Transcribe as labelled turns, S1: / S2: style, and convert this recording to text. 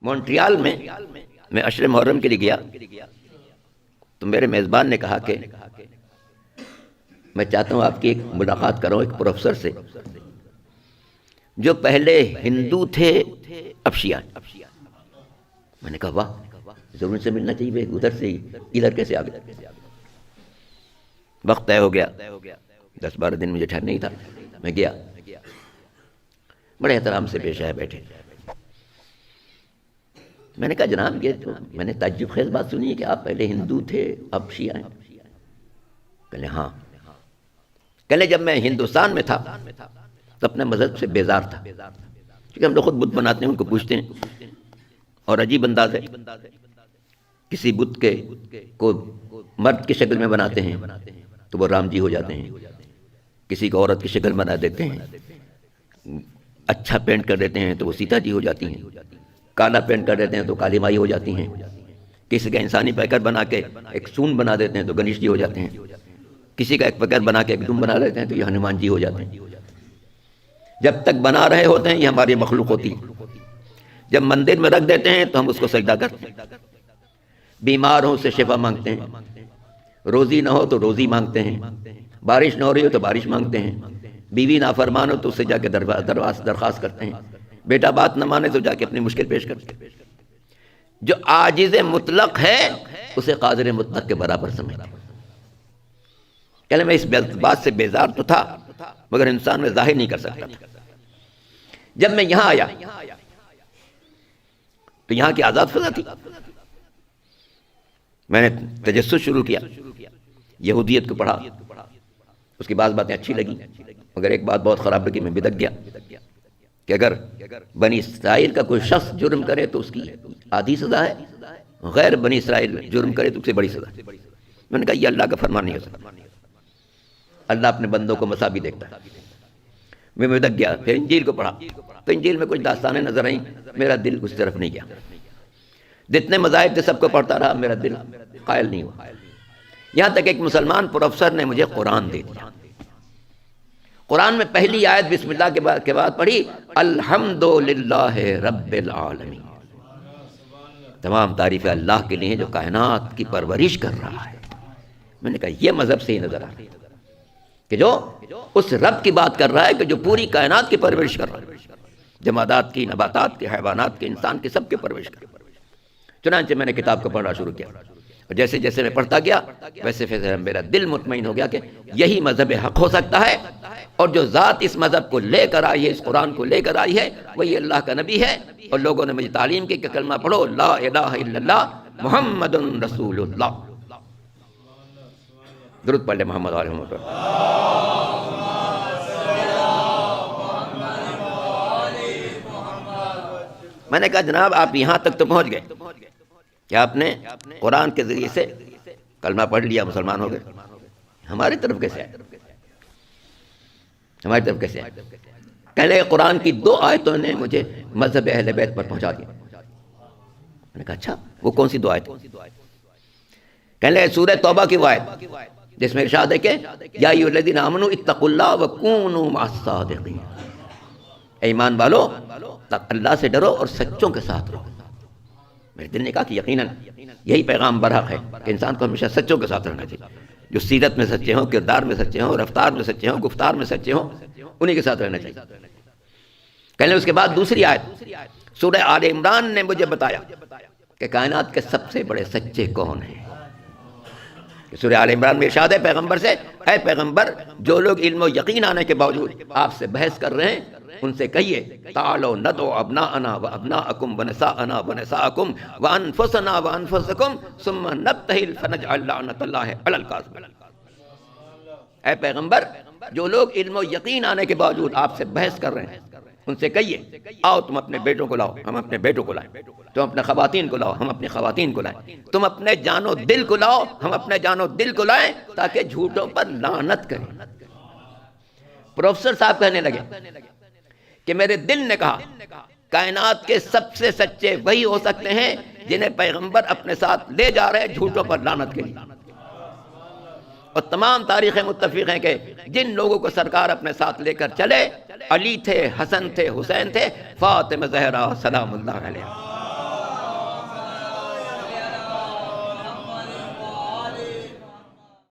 S1: Montreal میں عشر محرم کے لیے گیا تو میرے میزبان نے کہا کہ میں چاہتا ہوں آپ کی ایک ملاقات کروں ایک پروفیسر سے جو پہلے ہندو تھے اب شیعہ۔ میں نے کہا واہ، ضرور سے ملنا چاہیے، ادھر سے ہی ادھر کیسے آ گئے؟ وقت طے ہو گیا، 10-12 دن مجھے ٹھہرنا ہی تھا، میں گیا، بڑے احترام سے پیش آئے، بیٹھے۔ میں نے کہا جناب یہ تو میں نے تعجب خیز بات سنی ہے کہ آپ پہلے ہندو تھے اب شیعہ ہیں۔ کہلے ہاں، کہلے جب میں ہندوستان میں تھا تو اپنے مذہب سے بیزار تھا، کیونکہ ہم لوگ خود بت بناتے ہیں، ان کو پوچھتے ہیں اور عجیب انداز ہے، کسی بت کے کو مرد کی شکل میں بناتے ہیں تو وہ رام جی ہو جاتے ہیں، کسی کو عورت کی شکل بنا دیتے ہیں، اچھا پینٹ کر دیتے ہیں تو وہ سیتا جی ہو جاتی ہیں، کالا پینٹ کر دیتے ہیں تو کالی مائی ہو جاتی ہیں، کسی کا انسانی پیکر بنا کے ایک سون بنا دیتے ہیں تو گنیش جی ہو جاتے ہیں، کسی کا ایک پیکر بنا کے ایک دم بنا لیتے ہیں تو یہ ہنومان جی ہو جاتے ہیں۔ جب تک بنا رہے ہوتے ہیں یہ ہماری مخلوق ہوتی ہے، جب مندر میں رکھ دیتے ہیں تو ہم اس کو سجدہ کرتے ہیں، بیمار ہوں سے شفا مانگتے ہیں، روزی نہ ہو تو روزی مانگتے ہیں، بارش نہ ہو رہی ہو تو بارش مانگتے ہیں، بیوی نافرمان ہو تو اس سے جا کے درخواست کرتے ہیں، بیٹا بات نہ مانے تو جا کے اپنی مشکل پیش کرتے ہیں۔ جو عاجز مطلق ہے اسے قادر مطلق کے برابر سمجھتا ہے۔ کہ میں اس بات سے بیزار تو تھا مگر انسان میں ظاہر نہیں کر سکتا تھا۔ جب میں یہاں آیا تو یہاں کی آزاد فضا تھی، میں نے تجسس شروع کیا، یہودیت کو پڑھا، اس کی بعض باتیں اچھی لگی مگر ایک بات بہت خراب لگی، میں بدک گیا کہ اگر بنی اسرائیل کا کوئی شخص جرم کرے تو اس کی آدھی سزا ہے، غیر بنی اسرائیل جرم کرے تو اس سے بڑی سزا ہے۔ میں نے کہا یہ اللہ کا فرمان نہیں ہو سکتا، اللہ اپنے بندوں کو مساوی دیکھتا ہے۔ میں بدک گیا، پھر انجیل کو پڑھا تو انجیل میں کچھ داستانیں نظر آئیں، میرا دل اس طرف نہیں گیا۔ جتنے مذاہب تھے سب کو پڑھتا رہا، میرا دل قائل نہیں ہوا۔ یہاں تک ایک مسلمان پروفیسر نے مجھے قرآن دے دیا۔ قرآن میں پہلی آیت بسم اللہ کے بعد پڑھی، الحمدللہ رب العالمین، تمام تعریفیں اللہ کے لیے جو کائنات کی پرورش کر رہا ہے۔ میں نے کہا یہ مذہب سے ہی نظر آ رہا ہے کہ جو اس رب کی بات کر رہا ہے کہ جو پوری کائنات کی پرورش کر رہا ہے، جمادات کی، نباتات کی، حیوانات کی، انسان کی، سب کی پرورش کر رہا ہے۔ چنانچہ میں نے کتاب کو پڑھنا شروع کیا اور جیسے جیسے میں پڑھتا گیا ویسے ویسے میرا دل مطمئن ہو گیا کہ یہی مذہب حق ہو سکتا ہے، اور جو ذات اس مذہب کو لے کر آئی ہے، اس قرآن کو لے کر آئی ہے، وہی اللہ کا نبی ہے۔ اور لوگوں نے مجھے تعلیم کی کہ کلمہ پڑھو، لا الہ الا اللہ محمد رسول اللہ۔ درود پڑھ لے محمد علیہ وسلم۔ میں نے کہا جناب آپ یہاں تک تو پہنچ گئے کہ آپ نے قرآن کے ذریعے سے کلمہ پڑھ لیا، مسلمان ہو گئے، ہماری طرف کیسے آئے؟ ہماری طرف کیسے آئے؟ پہلے قرآن کی 2 آیتوں نے مجھے مذہب اہل بیت پر پہنچا دیا۔ میں نے کہا اچھا وہ کون سی 2 آیتیں؟ کہنے سورہ توبہ کی وہ آیت جس میں ارشاد ہے کہ یا ایھا الذین آمنوا اتقوا اللہ وکونوا مع الصادقین، اے ایمان والو اللہ سے ڈرو اور سچوں کے ساتھ رہو۔ میرے دل نے کہا کہ یقیناً یہی پیغام برحق ہے کہ انسان کو ہمیشہ سچوں کے ساتھ رہنا چاہیے، جو سیرت میں سچے ہوں، کردار میں سچے ہوں، رفتار میں سچے ہوں، گفتار میں سچے ہوں، انہی کے ساتھ رہنا چاہیے۔ کہنے اس کے بعد دوسری آیت سورہ آل عمران نے مجھے بتایا کہ کائنات کے سب سے بڑے سچے کون ہیں۔ سورہ آل عمران میں ارشاد ہے پیغمبر سے، اے پیغمبر جو لوگ علم و یقین آنے کے باوجود آپ سے بحث کر رہے ہیں ان سے کہیے تعالوا ندعو ابناءنا وابناءکم ونساءنا ونساءکم وانفسنا وانفسکم ثم نبتہل فنجعل لعنت اللہ علی الکاذبین۔ اے پیغمبر جو لوگ علم و یقین آنے کے باوجود آپ سے بحث کر رہے ہیں ان سے کہیے آؤ تم اپنے بیٹوں کو لاؤ، ہم اپنے بیٹوں کو لائیں، تم اپنے خواتین کو لاؤ، ہم اپنی خواتین کو لائیں، تم اپنے جان و دل کو لاؤ، ہم اپنے جان و دل کو لائیں، تاکہ جھوٹوں پر لعنت کریں۔ پروفیسر صاحب کہنے لگے کہ میرے دل نے کہا کائنات کے سب سے سچے وہی ہو سکتے ہیں جنہیں پیغمبر اپنے ساتھ لے جا رہے ہیں جھوٹوں پر لعنت کے لیے۔ اور تمام تاریخیں متفق ہیں کہ جن لوگوں کو سرکار اپنے ساتھ لے کر چلے، علی تھے، حسن تھے، حسین تھے، فاطمہ زہرا سلام اللہ علیہ۔